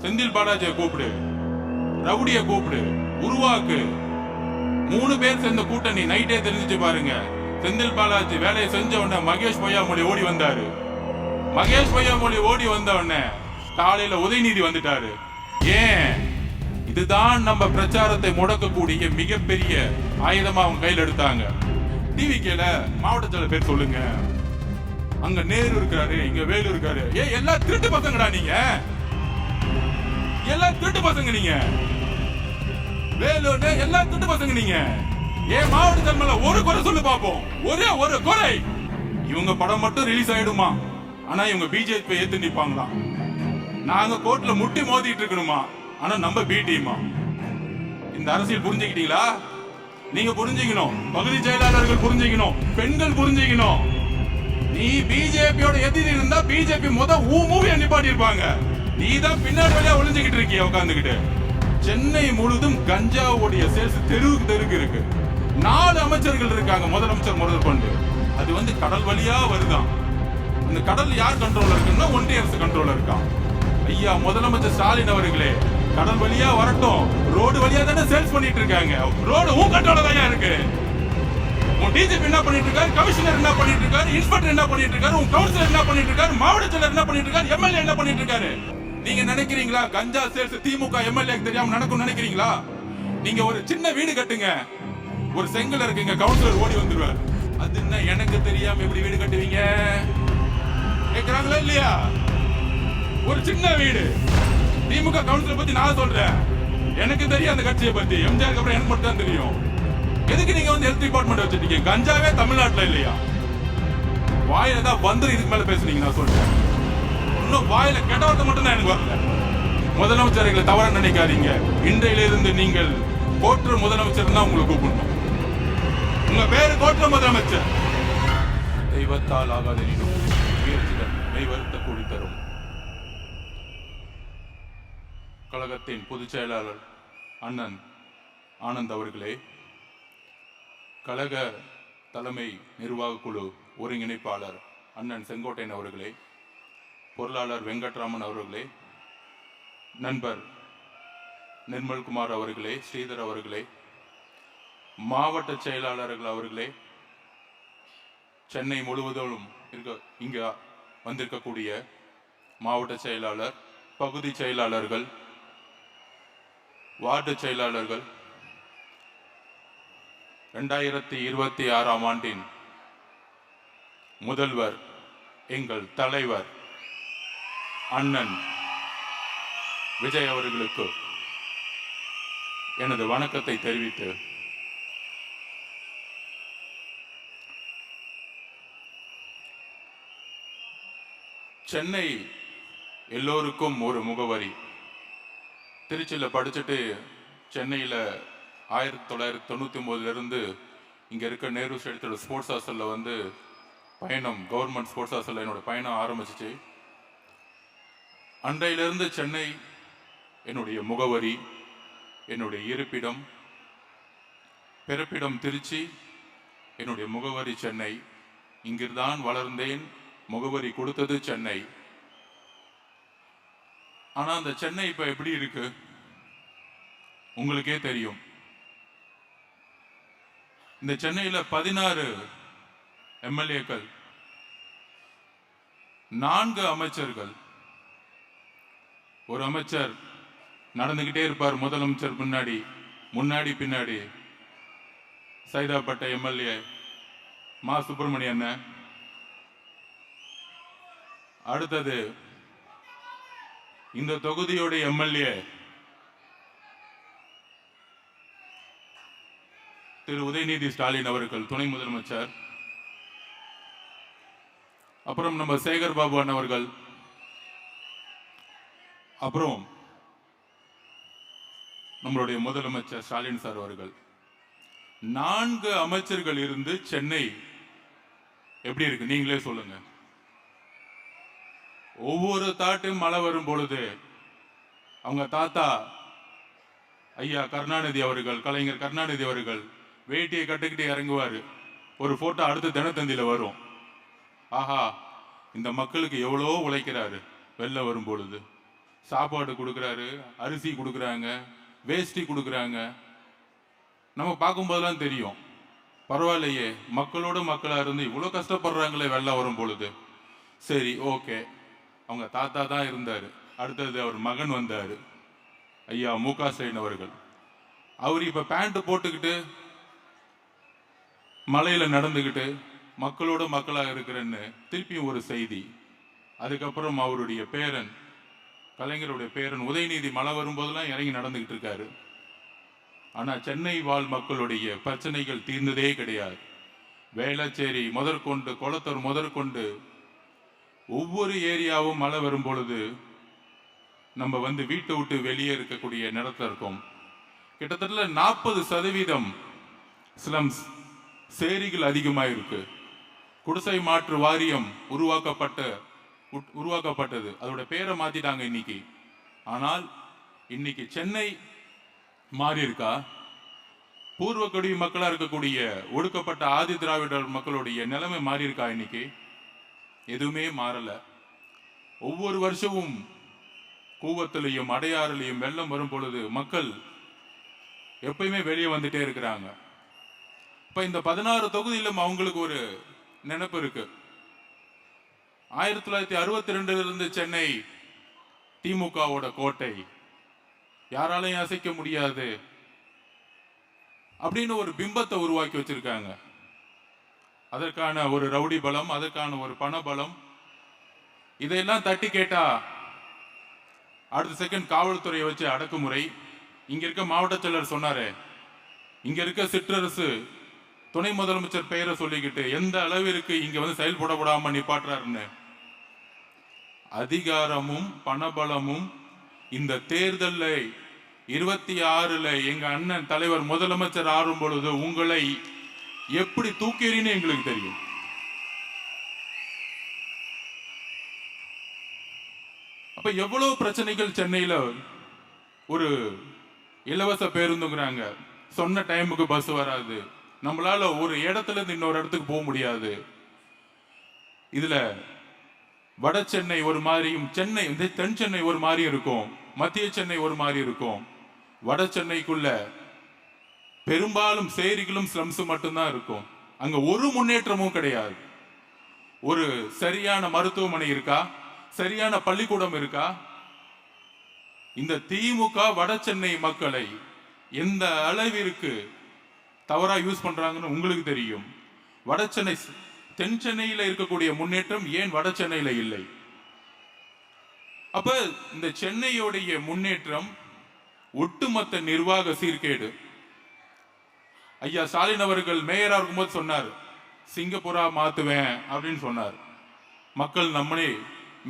செந்தில் பாலாஜியை கூப்பிடு, ரவுடிய கூப்பிடு, உருவாக்கு. 3 பேர் சேர்ந்த கூட்டணி. நைட்டே தெரிஞ்சிச்சு பாருங்க. செந்தில் பாலாஜி வேலையை செஞ்ச உடனே மகேஷ் பொய்யாமொழி ஓடி வந்தாரு. மகேஷ் பொய்யாமொழி ஓடி வந்த உடனே காலையில உதயநிதி வந்துட்டாரு. ஏன்? இதுதான் நம்ம பிரச்சாரத்தை முடக்கக்கூடிய மிகப்பெரிய ஆயுதமா அவங்க கையில் எடுத்தாங்க. டிவிக்கேல மாவட்ட செயலர் பேர் சொல்லுங்க. அங்க நேரு இருக்காரு, இங்க வேலு இருக்காரு. எல்லாம் திருட்டு பசங்கடா நீங்க, எல்லாம் திருட்டு பசங்க நீங்க. வேலு எல்லாம் திருட்டு பசங்க நீங்க. ஏன் மாவட்ட செயலர் ஒரு குறை சொல்லு பாப்போம், ஒரே ஒரு குறை. இவங்க படம் மட்டும் ரிலீஸ் ஆயிடுமா, ஆனா இவங்க பிஜேபி ஏத்து நிப்பாங்களாம். நாங்க கோர்ட்ல முட்டி மோதிட்டு இருக்கணுமா, ஆனா நம்ம பி டீமா. இந்த அரசியல் புரிஞ்சுக்கிட்டீங்களா? நீங்க புரிஞ்சுக்கணும், பகுதி செயலாளர்கள் புரிஞ்சுக்கணும், பெண்கள் புரிஞ்சுக்கணும். நீ பிஜேபியோட எதிரி இருந்தா பிஜேபி மூவியை நிப்பாட்டி இருப்பாங்க. நீ தான் பின்னாடி வழியா ஒளிஞ்சுக்கிட்டு இருக்கிய உட்காந்துக்கிட்டு. சென்னை முழுதும் கஞ்சாவுடைய சேல்ஸ் தெருவுக்கு இருக்கு. 4 அமைச்சர்கள் இருக்காங்க, முதலமைச்சர் முதல் கொண்டு. அது கடல் வழியா வருதான். அந்த கடல் யார் கண்ட்ரோல்ல இருக்குன்னா ஒன்றிய அரசு கண்ட்ரோல்ல இருக்கான். ஐயா முதலமைச்சர் ஸ்டாலின் அவர்களே, கடல் வழியா வரட்டும், ரோடு வழியா தானே சேல்ஸ் பண்ணிட்டு இருக்காங்க. ரோடு உன் கண்ட்ரோல்ல தான் இருக்கு. உன் டிஜிபி என்ன பண்ணிட்டு இருக்காரு, கமிஷனர் என்ன பண்ணிட்டு இருக்காரு, இன்ஸ்பெக்டர் என்ன பண்ணிட்டு இருக்காரு, உன் கவுன்சிலர் என்ன பண்ணிட்டு இருக்காரு, மாவட்ட செயலர் என்ன பண்ணிட்டு இருக்காரு, எம்எல்ஏ என்ன பண்ணிட்டு இருக்காரு. நீங்க நினைக்கிறீங்களா கஞ்சா சேல்ஸ் திமுக எம்எல்ஏ தெரியாம நடக்கும் நினைக்கிறீங்களா? நீங்க ஒரு சின்ன வீடு கட்டுங்க, ஒரு செங்கல் இருக்குங்க, கவுன்சிலர் ஓடி வந்துருவார். அது என்ன எனக்கு தெரியாம எப்படி வீடு கட்டுவீங்க கேக்குறாங்களா இல்லையா? ஒரு சின்ன வீடு. திமுக கவுன்சிலர் பத்தி நான் சொல்றேன், எனக்கு தெரியும் அந்த கட்சியை பத்தி. எம்ஜிஆருக்கு அப்புறம் எனக்கு மட்டும் தான் தெரியும். எதுக்கு நீங்க ஹெல்த் டிபார்ட்மெண்ட் வச்சிருக்கீங்க? கஞ்சாவே தமிழ்நாட்டுல இல்லையா? வாயில தான் வந்து இதுக்கு மேல பேசுறீங்க. நான் சொல்றேன், இன்னும் வாயில கெட்டவர்த்த மட்டும் தான் எனக்கு வரல. முதலமைச்சர்களை தவற நினைக்காதீங்க. இன்றையில இருந்து நீங்கள் கோற்று முதலமைச்சர் தான் உங்களை கூப்பிடணும். உங்க பேரு கோற்று முதலமைச்சர். தெய்வத்தால் ஆகாதெனினும் முயற்சிகள் மெய்வருத்த கூடி தரும். கழகத்தின் பொதுச் செயலாளர் அண்ணன் ஆனந்த் அவர்களே, கழக தலைமை நிர்வாக குழு ஒருங்கிணைப்பாளர் அண்ணன் செங்கோட்டையன் அவர்களே, பொருளாளர் வெங்கட்ராமன் அவர்களே, நண்பர் நிர்மல்குமார் அவர்களே, ஸ்ரீதர் அவர்களே, மாவட்ட செயலாளர்கள் அவர்களே, சென்னை முழுவதும் இங்க வந்திருக்கக்கூடிய மாவட்ட செயலாளர், பகுதி செயலாளர்கள், வார்டு செயலாளர்கள், 2026ஆம் ஆண்டின் முதல்வர் எங்கள் தலைவர் அண்ணன் விஜய் அவர்களுக்கு எனது வணக்கத்தை தெரிவித்து, சென்னை எல்லோருக்கும் ஒரு முகவரி. திருச்சியில் படிச்சுட்டு சென்னையில் 1999 இங்கே இருக்க நேரு ஸ்டேடியத்தோட ஸ்போர்ட்ஸ் ஹாஸ்டலில் பயணம், கவர்மெண்ட் ஸ்போர்ட்ஸ் ஹாஸ்டலில் என்னோட பயணம் ஆரம்பிச்சிச்சு. அன்றையிலிருந்து சென்னை என்னுடைய முகவரி, என்னுடைய இருப்பிடம். பிறப்பிடம் திருச்சி, என்னுடைய முகவரி சென்னை. இங்கிருந்தான் வளர்ந்தேன், முகவரி கொடுத்தது சென்னை. ஆனா அந்த சென்னை இப்ப எப்படி இருக்கு உங்களுக்கே தெரியும். இந்த சென்னையில 16 எம்எல்ஏக்கள், 4 அமைச்சர்கள். ஒரு அமைச்சர் நடந்துகிட்டே இருப்பார், முதலமைச்சர் முன்னாடி பின்னாடி. சைதாப்பேட்டை எம்எல்ஏ மா சுப்பிரமணியன். அடுத்தது இந்த தொகுதியோட எம்எல்ஏ திரு உதயநிதி ஸ்டாலின் அவர்கள், துணை முதலமைச்சர். அப்புறம் நம்ம சேகர் பாபு அவர்கள், அப்புறம் நம்மளுடைய முதலமைச்சர் ஸ்டாலின் சார் அவர்கள். 4 அமைச்சர்கள் இருந்து சென்னை எப்படி இருக்கு நீங்களே சொல்லுங்க. ஒவ்வொரு தாட்டும் மழை வரும் பொழுது அவங்க தாத்தா ஐயா கருணாநிதி அவர்கள், கலைஞர் கருணாநிதி அவர்கள் வேட்டியை கட்டுக்கிட்டு இறங்குவாரு. ஒரு போட்டோ அடுத்து தினத்தந்தியில வரும். ஆஹா, இந்த மக்களுக்கு எவ்வளோ உழைக்கிறாரு வெள்ளம் வரும் பொழுது. சாப்பாடு கொடுக்குறாரு, அரிசி கொடுக்குறாங்க, வேஷ்டி கொடுக்குறாங்க. நம்ம பார்க்கும்போதெல்லாம் தெரியும், பரவாயில்லையே, மக்களோட மக்களா இருந்து இவ்வளோ கஷ்டப்படுறாங்களே வெள்ளம் வரும் பொழுது. சரி, ஓகே, அவங்க தாத்தா தான் இருந்தாரு. அடுத்தது அவர் மகன் வந்தாரு, ஐயா மு.க. ஸ்டாலின் அவர்கள். அவர் இப்ப பேண்ட் போட்டுக்கிட்டு மலையில நடந்துகிட்டு மக்களோட மக்களாக இருக்கிறேன்னு திருப்பியும் ஒரு செய்தி. அதுக்கப்புறம் அவருடைய பேரன், கலைஞருடைய பேரன் உதயநிதி மழை வரும்போதெல்லாம் இறங்கி நடந்துகிட்டு இருக்காரு. ஆனா சென்னை வாழ் மக்களுடைய பிரச்சனைகள் தீர்ந்ததே கிடையாது. வேளச்சேரி முதற்கொண்டு கொளத்தூர் முதற்கொண்டு ஒவ்வொரு ஏரியாவும் மழை வரும் பொழுது நம்ம வீட்டை விட்டு வெளியே இருக்கக்கூடிய நேரத்தில் இருக்கும். கிட்டத்தட்ட 40% ஸ்லம்ஸ் சேரிகள் அதிகமாக இருக்கு. குடிசை மாற்று வாரியம் உருவாக்கப்பட்டது. அதோட பேரை மாத்திட்டாங்க இன்னைக்கு. ஆனால் இன்னைக்கு சென்னை மாறி இருக்கா? பூர்வ குடி மக்களா இருக்கக்கூடிய ஒடுக்கப்பட்ட ஆதி திராவிடர் மக்களுடைய நிலைமை மாறி இருக்கா? இன்னைக்கு எதுவுமே மாறல. ஒவ்வொரு வருஷமும் கூவத்திலையும் அடையாறுலையும் வெள்ளம் வரும் பொழுது மக்கள் எப்பயுமே வெளியே வந்துட்டே இருக்கிறாங்க. இப்ப இந்த 16 தொகுதியிலும் அவங்களுக்கு ஒரு நினைப்பு இருக்கு. 1962 இருந்து சென்னை திமுகவோட கோட்டை, யாராலையும் அசைக்க முடியாது அப்படின்னு ஒரு பிம்பத்தை உருவாக்கி வச்சிருக்காங்க. அதற்கான ஒரு ரவுடி பலம், அதற்கான ஒரு பண பலம், இதையெல்லாம் தட்டி கேட்டா அடுத்த செகண்ட் காவல்துறையை வச்சு அடக்குமுறை. இங்க இருக்க மாவட்ட செயலர் சொன்னாரு, இங்க இருக்க சிற்றரசு துணை முதலமைச்சர் பெயரை சொல்லிக்கிட்டு எந்த அளவிற்கு இங்க செயல்படப்படாம நிப்பாட்டுறாருன்னு. அதிகாரமும் பணபலமும் இந்த தேர்தல்ல 26ல எங்க அண்ணன் தலைவர் முதலமைச்சர் ஆறும் பொழுது உங்களை எப்படி தூக்கிறீன்னு எங்களுக்கு தெரியும். அப்ப எவ்வளவு பிரச்சனைகள் சென்னையில. ஒரு இலவச பேருந்துங்கிறாங்க, சொன்ன டைமுக்கு பஸ் வராது, நம்மளால ஒரு இடத்துல இருந்து இன்னொரு இடத்துக்கு போக முடியாது. இதுல வட சென்னை ஒரு மாதிரியும் சென்னை தென் சென்னை ஒரு மாதிரி இருக்கும், மத்திய சென்னை ஒரு மாதிரி இருக்கும். வட சென்னைக்குள்ள பெரும்பாலும் சேரிகளும் ஸ்லம்ஸ் மட்டும்தான் இருக்கும். அங்க ஒரு முன்னேற்றமும் கிடையாது. ஒரு சரியான மருத்துவமனை இருக்கா? சரியான பள்ளிக்கூடம் இருக்கா? இந்த திமுக வட சென்னை மக்களை எந்த அளவிற்கு தவறா யூஸ் பண்றாங்கன்னு உங்களுக்கு தெரியும். வட சென்னை தென் சென்னையில இருக்கக்கூடிய முன்னேற்றம் ஏன் வட சென்னையில இல்லை? அப்ப இந்த சென்னையோடைய முன்னேற்றம் ஒட்டுமொத்த நிர்வாக சீர்கேடு. ஐயா ஸ்டாலின் அவர்கள் மேயரா இருக்கும்போது சொன்னார், சிங்கப்பூரா மாத்துவேன் அப்படின்னு சொன்னார். மக்கள் நம்மளே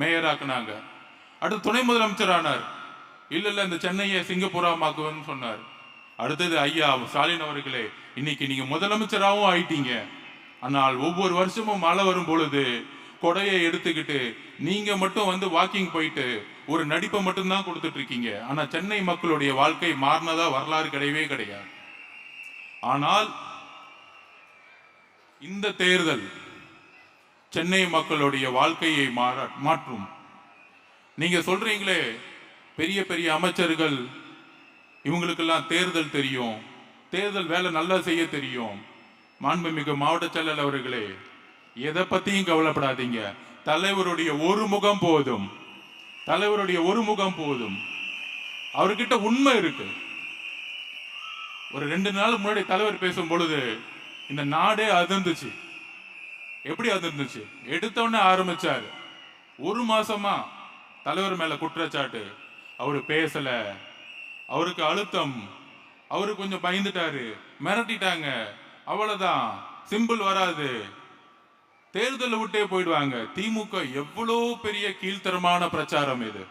மேயராக்குனாங்க. அடுத்து துணை முதலமைச்சர் ஆனார், இல்ல இந்த சென்னையை சிங்கப்பூரா மாக்குவேன்னு சொன்னார். அடுத்தது ஐயா ஸ்டாலின் அவர்களே, இன்னைக்கு நீங்க முதலமைச்சராகவும் ஆயிட்டீங்க. ஆனால் ஒவ்வொரு வருஷமும் மழை வரும் பொழுது கொடையை எடுத்துக்கிட்டு நீங்க மட்டும் வாக்கிங் போயிட்டு ஒரு நடிப்பை மட்டும்தான் கொடுத்துட்டு இருக்கீங்க. ஆனா சென்னை மக்களுடைய வாழ்க்கை மாறினதா வரலாறு கிடையவே கிடையாது. ஆனால் இந்த தேர்தல் சென்னை மக்களுடைய வாழ்க்கையை மாற்றும். நீங்க சொல்றீங்களே பெரிய பெரிய அமைச்சர்கள் இவங்களுக்கெல்லாம் தேர்தல் தெரியும், தேர்தல் வேலை நல்லா செய்ய தெரியும். மாண்புமிகு மாவட்ட செயலர் அவர்களே, எதை பத்தியும் கவலைப்படாதீங்க. தலைவருடைய ஒரு முகம் போதும், தலைவருடைய ஒரு முகம் போதும். அவர்கிட்ட உண்மை இருக்கு. ஒரு 2 நாள் முன்னாடி தலைவர் பேசும் பொழுது இந்த நாடே அதிர்ந்துச்சு. எப்படி அதிர்ந்துச்சு? எடுத்தோடனே ஆரம்பிச்சாரு, 1 மாசமா தலைவர் மேல குற்றச்சாட்டு, அவரு பேசல, அவருக்கு அழுத்தம், அவரு கொஞ்சம் பயந்துட்டாரு, மிரட்டிட்டாங்க, அவ்வளவுதான், சிம்பிள் வராது, தேர்தலை விட்டே போயிடுவாங்க. திமுக எவ்வளோ பெரிய கீழ்த்தரமான பிரச்சாரம் இது.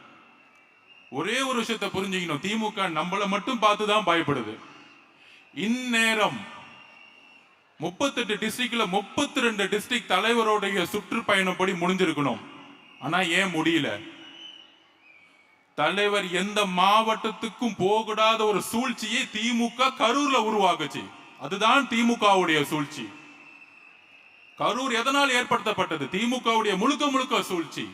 ஒரே ஒரு விஷயத்தை புரிஞ்சுக்கணும், திமுக நம்மளை மட்டும் பார்த்துதான் பயப்படுது. இந்நேரம் 38 டிஸ்ட்ரிக்ட்ல 32 டிஸ்ட்ரிக்ட் தலைவருடைய சுற்றுப்பயணப்படி முடிஞ்சிருக்கணும். ஆனா ஏன் முடியல? தலைவர் எந்த மாவட்டத்துக்கும் போகக்கூடாத ஒரு சூழ்ச்சியை திமுக கரூர்ல உருவாக்குச்சு. அதுதான் திமுகவுடைய சூழ்ச்சி. கரூர் எதனால் ஏற்படுத்தப்பட்டது? திமுகவுடைய முழுக்க முழுக்க சூழ்ச்சி.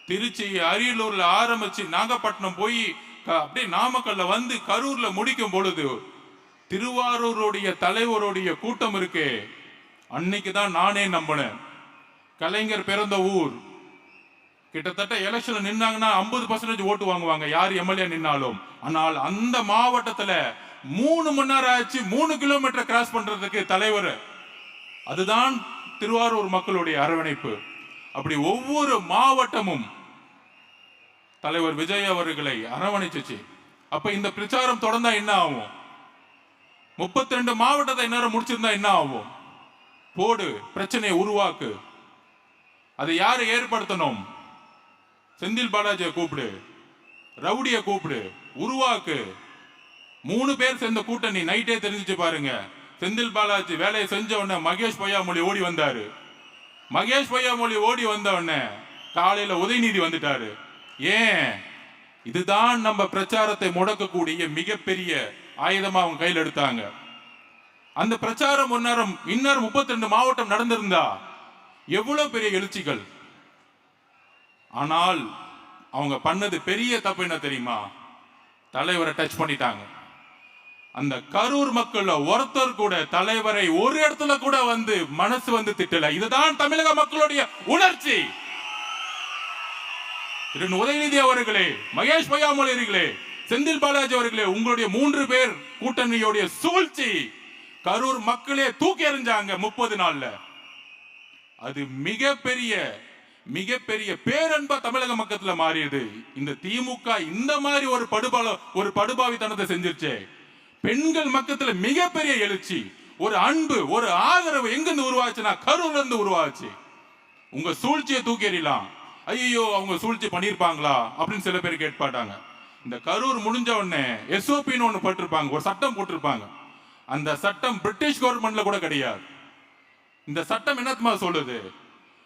திருச்சி அரியலூர்ல ஆரம்பிச்சு நாகப்பட்டினம் போய் அப்படியே நாமக்கல்ல வந்து கரூர்ல முடிக்கும் பொழுது திருவாரூருடைய தலைவருடைய கூட்டம் இருக்கு. அன்னைக்குதான் நானே நம்பினேன். கலைஞர் பிறந்த ஊர். கிட்டத்தட்ட எலெக்ஷன்ல நின்னாங்கன்னா 50% ஓட்டு வாங்குவாங்க யார் எம்எல்ஏ நின்னாலும். ஆனால் அந்த மாவட்டத்துல 3 மணி நேரம் ஆச்சு 3 கிலோமீட்டர் கிராஸ் பண்றதுக்கு தலைவர். அதுதான் திருவாரூர் மக்களுடைய அரவணைப்பு. அப்படி ஒவ்வொரு மாவட்டமும் தலைவர் விஜய் அவர்களை அரவணைச்சு. அப்ப இந்த பிரச்சாரம் தொடர்ந்தா என்ன ஆகும்? 32 மாவட்டத்தை நேரம் முடிச்சிருந்தா என்ன ஆகும்? போடு, பிரச்சனையை உருவாக்கு. அதை யாரு ஏற்படுத்தணும்? செந்தில் பாலாஜியை கூப்பிடு, ரவுடியை கூப்பிடு, உருவாக்கு. 3 பேர் சேர்ந்த கூட்டணி. நைட்டே தெரிஞ்சிச்சு பாருங்க. செந்தில் பாலாஜி வேலையை செஞ்ச உடனே மகேஷ் பொய்யாமொழி ஓடி வந்தாரு. மகேஷ் பொய்யாமொழி ஓடி வந்த உடனே காலையில உதயநிதி வந்துட்டாரு. ஏன்? இதுதான் நம்ம பிரச்சாரத்தை முடக்கக்கூடிய மிகப்பெரிய ஆயுதமா அவங்க கையில் எடுத்தாங்க. அந்த பிரச்சாரம் இன்னும் 32 மாவட்டம் நடந்திருந்தா எவ்வளவு பெரிய எழுச்சிகள். ஆனால் அவங்க பண்ணது பெரிய தப்பு என்ன தெரியுமா? தலைவரை டச் பண்ணிட்டாங்க. அந்த கரூர் மக்கள் ஒருத்தர் கூட தலைவரை ஒரு இடத்துல கூட வந்து மனசு வந்து திட்டல. இதுதான் தமிழக மக்களுடைய உணர்ச்சி. உதயநிதி அவர்களே, மகேஷ் பொய்யாமொழி அவர்களே, செந்தில் பாலாஜி அவர்களே, உங்களுடைய 3 பேர் கூட்டணியோடைய சூழ்ச்சி கரூர் மக்களே தூக்கி எறிஞ்சாங்க 30 நாள்ல. அது மிகப்பெரிய பேரன்பா தமிழக மக்கத்துல மாறியது. இந்த திமுக இந்த மாதிரி ஒரு படுபாவித்தனத்தை செஞ்சிருச்சே. பெண்கள் மக்கத்துல மிகப்பெரிய எழுச்சி, ஒரு அன்பு, ஒரு ஆதரவு எங்கிருந்து உருவாச்சுன்னா கரூர்ல இருந்து உருவாச்சு. உங்க சூழ்ச்சியை தூக்கி எறியலாம். ஐயோ அவங்க சூழ்ச்சி பண்ணிருப்பாங்களா அப்படின்னு சில பேர் கேட்பாட்டாங்க. இந்த கரூர் முடிஞ்ச உடனே எஸ்ஓபின்னு ஒண்ணு போட்டிருப்பாங்க, ஒரு சட்டம் போட்டிருப்பாங்க. அந்த சட்டம் பிரிட்டிஷ் கவர்மெண்ட்ல கூட கிடையாது. இந்த சட்டம் என்னத்துமா சொல்லுது?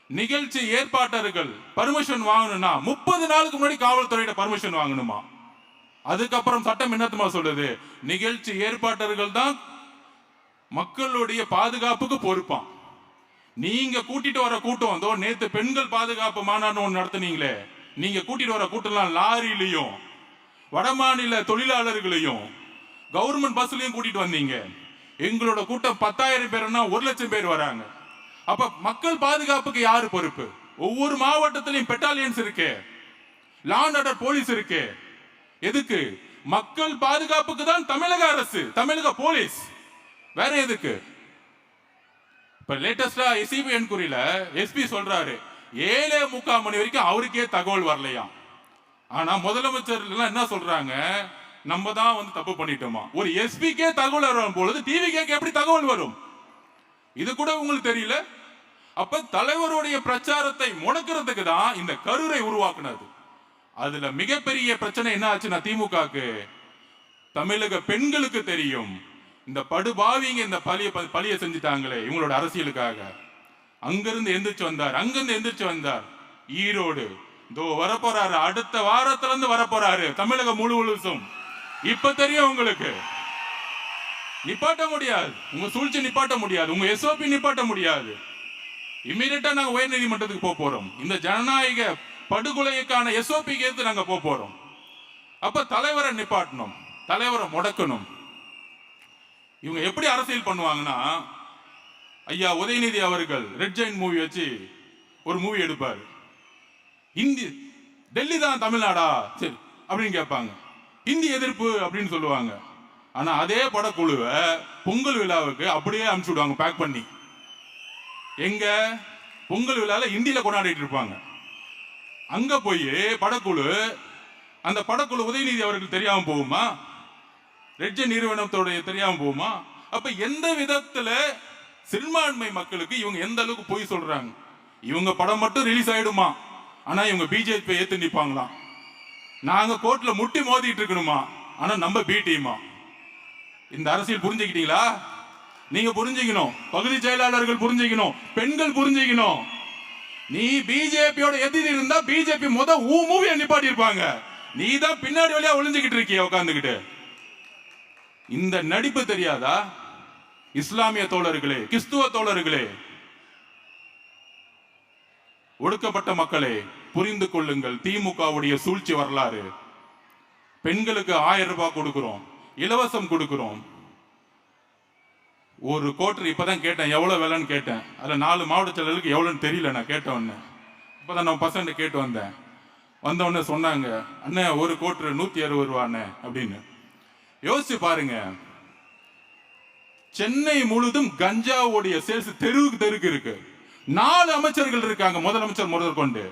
நிகழ்ச்சி ஏற்பாட்டர்கள் பர்மிஷன் வாங்கணும்னா 30 நாளுக்கு முன்னாடி காவல்துறையிட பர்மிஷன் வாங்கணுமா. அதுக்கப்புறம் சட்டம் என்னத்துமா சொல்லுது? நிகழ்ச்சி ஏற்பாட்டர்கள் தான் மக்களுடைய பாதுகாப்புக்கு பொறுப்பான். நீங்க கூட்டிட்டு வர கூட்டம் வந்தோ, நேத்து பெண்கள் பாதுகாப்பு மாநாடு ஒன்று நடத்துனீங்களே, நீங்க கூட்டிட்டு வர கூட்டம்லாம் லாரிலையும் வடமாநில தொழிலாளர்களையும் கவர்மெண்ட் பஸ்லயும் கூட்டிட்டு வந்தீங்க. எங்களோட கூட்டம் 10,000 பேர்னா 1,00,000 பேர் வராங்க. அப்ப மக்கள் பாதுகாப்புக்கு யாரு பொறுப்பு? ஒவ்வொரு மாவட்டத்திலையும் பெட்டாலியன்ஸ் இருக்கு, லா அண்ட் ஆர்டர் போலீஸ் இருக்கு. எதுக்கு? மக்கள் பாதுகாப்புக்கு தான் தமிழக அரசு, தமிழக போலீஸ். வேற எதுக்கு? இப்ப லேட்டஸ்டா எஸ்சிபி என்கொயரியில எஸ்பி சொல்றாரு 7:45 மணி வரைக்கும் அவருக்கே தகவல் வரலையாம். ஆனா முதலமைச்சர் என்ன சொல்றாங்க? நம்ம தான் வந்து தப்பு பண்ணிட்டோமா. ஒரு எஸ்பிக்கே தகவல் வரும் பொழுது டிவிக்கு எப்படி தகவல் வரும்? இது கூட உங்களுக்கு தெரியல. அப்ப தலைவருடைய பிரச்சாரத்தை முடக்கிறதுக்கு தான் இந்த கரூரை உருவாக்குனது. அதுல மிகப்பெரிய பிரச்சனை என்ன ஆச்சுன்னா, திமுகக்கு தமிழக பெண்களுக்கு தெரியும். இந்த படுபாவிங்க இந்த பழிய செஞ்சுட்டாங்களே இவங்களோட அரசியலுக்காக. அங்கிருந்து எந்திரிச்சு வந்தார் ஈரோடு. இதோ வரப்போறாரு, அடுத்த வாரத்துல இருந்து வரப்போறாரு தமிழகம் முழுவதும். இப்ப தெரியும் உங்களுக்கு. நிப்பாட்ட முடியாது, உங்க சூழ்ச்சி நிப்பாட்ட முடியாது, உங்க எஸ்ஓபி நிப்பாட்ட முடியாது. இமீடியட்டா நாங்க உயர் நீதிமன்றத்துக்கு போறோம். இந்த ஜனநாயக படுகொலைக்கான எஸ்ஓபி கேட்டு நாங்க போறோம். அப்ப தலைவரை நிப்பாட்டணும், தலைவரை முடக்கணும். இவங்க எப்படி அரசியல் பண்ணுவாங்கன்னா, ஐயா உதயநிதி அவர்கள் ரெட் ஜெயின் மூவி வச்சு ஒரு மூவி எடுப்பாரு. ஹிந்தி டெல்லி தான் தமிழ்நாடா சரி அப்படின்னு கேட்பாங்க. ஹிந்தி எதிர்ப்பு அப்படின்னு சொல்லுவாங்க. ஆனா அதே படக்குழுவை பொங்கல் விழாவுக்கு அப்படியே அனுப்பிச்சு விடுவாங்க பேக் பண்ணி. எங்க பொங்கல் விழால ஹிந்தியில கொண்டாடிட்டு இருப்பாங்க. அங்க போய் படக்குழு, அந்த படக்குழு உதயநிதி அவர்கள் தெரியாம போகுமா? ரெட்ஜ நிறுவனத்தோட தெரியாம போகுமா? அப்ப எந்த விதத்துல சிறுபான்மை மக்களுக்கு இவங்க எந்த அளவுக்கு போய் சொல்றாங்க? இவங்க படம் மட்டும் ரிலீஸ் ஆயிடுமா, ஆனா இவங்க பிஜேபி ஏத்து நிப்பாங்களாம். நாங்க கோர்ட்ல முட்டி மோதிட்டு இருக்கணுமா, ஆனா நம்ம பி டீமா. இந்த அரசியல் புரிஞ்சுக்கிட்டீங்களா? நீங்க புரிஞ்சுக்கணும், பகுதி செயலாளர்கள் புரிஞ்சுக்கணும், பெண்கள் புரிஞ்சுக்கணும். நீ பிஜேபியோட எதிரி இருந்தா பிஜேபி மூவியை நிப்பாட்டி இருப்பாங்க. நீ தான் பின்னாடி வழியா ஒளிஞ்சுக்கிட்டு இருக்கிய உட்கார்ந்துகிட்டு. இந்த நடிப்பு தெரியாதா? இஸ்லாமிய தோழர்களே, கிறிஸ்துவ தோழர்களே, ஒடுக்கப்பட்ட மக்களே, புரிந்து கொள்ளுங்கள் திமுகவுடைய சூழ்ச்சி வரலாறு. பெண்களுக்கு 1000 ரூபாய் கொடுக்கிறோம், இலவசம் கொடுக்கிறோம். ஒரு கோட்டர் இப்பதான் கேட்டேன், எவ்வளவு விலைன்னு கேட்டேன். அதுல 4 மாவட்ட செயலருக்கு எவ்வளவுன்னு தெரியல. நான் கேட்ட உடனே இப்பதான் நம்ம பசங்க கேட்டு வந்தேன். வந்த உடனே சொன்னாங்க, அண்ணன் ஒரு கோட்டர் 160 ரூபாண்ணே அப்படின்னு. யோசிச்சு பாருங்க, சென்னை முழுதும் கஞ்சாவுடைய சேல்ஸ் தெருவுக்கு இருக்கு. 4 அமைச்சர்கள் இருக்காங்க, முதலமைச்சர் முதல் கொண்டு.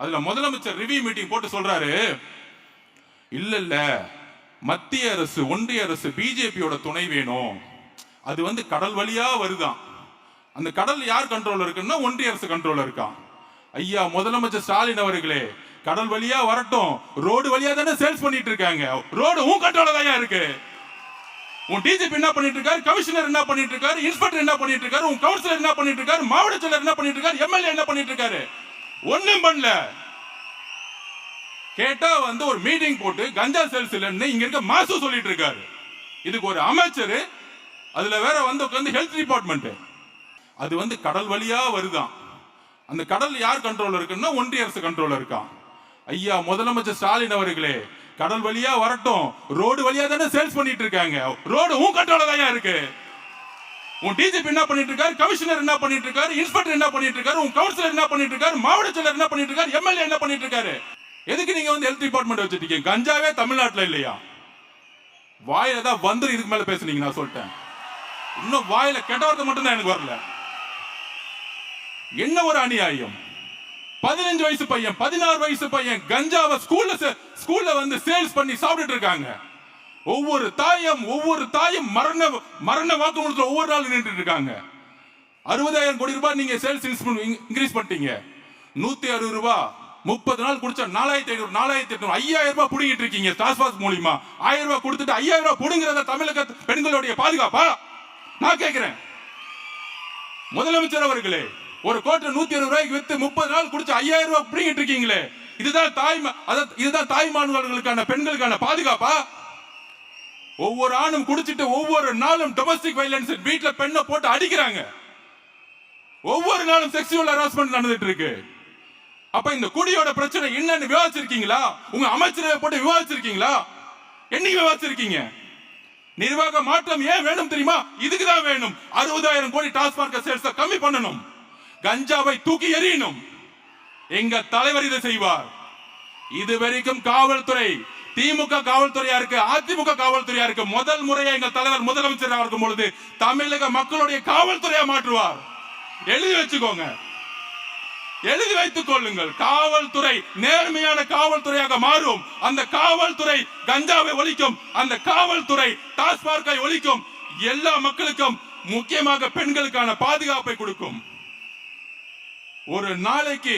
அதுல முதலமைச்சர் ரிவ்யூ மீட்டிங் போட்டு சொல்றாரு, இல்ல மத்திய அரசு ஒன்றிய அரசு பிஜேபியோட துணை வேணும். அது கடல் வழியா வருதான். அந்த கடல் யார் கண்ட்ரோல் இருக்குன்னா ஒன்றிய அரசு கண்ட்ரோல் இருக்கான். ஐயா முதலமைச்சர் ஸ்டாலின் அவர்களே, கடல் வழியா வரட்டும், ரோடு வழியா தானே சேல்ஸ் பண்ணிட்டு இருக்காங்க. ரோடு உன் கண்ட்ரோல தான் இருக்கு. உன் டிஜிபி என்ன பண்ணிட்டு இருக்காரு, கமிஷனர் என்ன பண்ணிட்டு இருக்காரு, இன்ஸ்பெக்டர் என்ன பண்ணிட்டு இருக்காரு, உன் கவுன்சிலர் என்ன பண்ணிட்டு இருக்காரு, மாவட்ட செயலர் என்ன பண்ணிட்டு இருக்காரு, எம்எல்ஏ என்ன பண்ணிட்டு இருக்காரு, ஒண்ணும் பண்ணல. கேட்டா ஒரு மீட்டிங் போட்டு கஞ்சா சேல்ஸ் இல்லன்னு இங்க இருக்க மாசு சொல்லிட்டு இருக்காரு. இதுக்கு ஒரு அமைச்சர், அதுல வேற உட்கார்ந்து ஹெல்த் டிபார்ட்மெண்ட். அது கடல் வழியா வருதான். அந்த கடல் யார் கண்ட்ரோல் இருக்குன்னா ஒன்றிய அரசு கண்ட்ரோல் இருக்கான். ஐயா முதலமைச்சர் ஸ்டாலின் அவர்களே, கடல் வழியா வரட்டும், ரோடு வழியா தானே சேல்ஸ் பண்ணிட்டு இருக்காங்க. ரோடு உன் கண்ட்ரோல தான் இருக்கு. உன் டிஜிபி என்ன பண்ணிட்டு இருக்காரு, கமிஷனர் என்ன பண்ணிட்டு இருக்காரு, இன்ஸ்பெக்டர் என்ன பண்ணிட்டு இருக்காரு, உன் கவுன்சிலர் என்ன பண்ணிட்டு இருக்காரு, மாவட்ட செயலர் என்ன பண்ணிட்டு இருக்காரு, எம்எல்ஏ என்ன பண்ணிட்டு இருக்காரு. எதுக்கு நீங்க ஹெல்த் டிபார்ட்மெண்ட் வச்சிருக்கீங்க? கஞ்சாவே தமிழ்நாட்டுல இல்லையா? வாயில தான் இதுக்கு மேல பேசுனீங்க. நான் சொல்லிட்டேன், இன்னும் வாயில கெட்ட வார்த்தை மட்டும் தான் எனக்கு வரல. என்ன ஒரு அநியாயம். 15 வயசு பையன், 16 வயசு பையன் கஞ்சாவை ஸ்கூல்ல சேல்ஸ் பண்ணி சாப்பிட்டு இருக்காங்க. ஒவ்வொரு தாயும் மரண வாக்குமூலத்துல ஒவ்வொரு நாள் நின்று இருக்காங்க. 60,000 கோடி ரூபாய் நீங்க சேல்ஸ் இன்க்ரீஸ் பண்ணிட்டீங்க. 160 ரூபாய் 30 நாள் குடிச்சா 4,500 4,800 5,000 ரூபாய் புடுங்கிட்டு இருக்கீங்க. டாஸ்மாக் மூலியமா 1000 ரூபாய் கொடுத்துட்டு 5,000 ரூபாய் புடுங்கிறத தமிழக பெண்களுடைய பாதுகாப்பா? நான் கேட்கிறேன். முதலமைச்சர் அவர்களே, ஒரு கோட்டை 160 ரூபாய்க்கு வித்து 30 நாள் குடிச்சு 5,000 ரூபாய் புடிங்கிட்டு இருக்கீங்களே, இதுதான் தாய்மார்களுக்கான பெண்களுக்கான பாதுகாப்பா? ஒவ்வொரு ஆணும் குடிச்சிட்டு ஒவ்வொரு நாளும் டொமஸ்டிக் வயலன்ஸ், வீட்டுல பெண்ணை போட்டு அடிக்கிறாங்க. ஒவ்வொரு நாளும் செக்ஸுவல் ஹராஸ்மெண்ட் நடந்துட்டு இருக்கு. அப்ப இந்த குடியோட பிரச்சனை என்னன்னு விவாதிச்சிருக்கீங்களா? உங்க அமைச்சரவை போட்டு விவாதிச்சிருக்கீங்களா? என்னைக்கு விவாதிச்சிருக்கீங்க? நிர்வாக மாற்றம் ஏன் வேணும் தெரியுமா? இதுக்குதான் வேணும். 60,000 கோடி டாஸ்மாக் சேல்ஸ் கம்மி பண்ணணும், கஞ்சாவை தூக்கி எறியணும். எங்க தலைவர் இதை செய்வார். இதுவரைக்கும் காவல்துறை திமுக காவல்துறையா இருக்கு, அதிமுக காவல்துறையா இருக்கு. முதல் முறையா எங்க தலைவர் முதலமைச்சராக இருக்கும் பொழுது தமிழக மக்களுடைய காவல்துறையா மாற்றுவார். எழுதி வச்சுக்கோங்க, எழுதி வைத்துக் கொள்ளுங்கள். காவல்துறை நேர்மையான காவல்துறையாக மாறும். அந்த காவல்துறை கஞ்சாவை ஒழிக்கும், அந்த காவல்துறை டாஸ்மார்க்கை ஒழிக்கும். எல்லா மக்களுக்கும், முக்கியமாக பெண்களுக்கான பாதுகாப்பை கொடுக்கும். ஒரு நாளைக்கு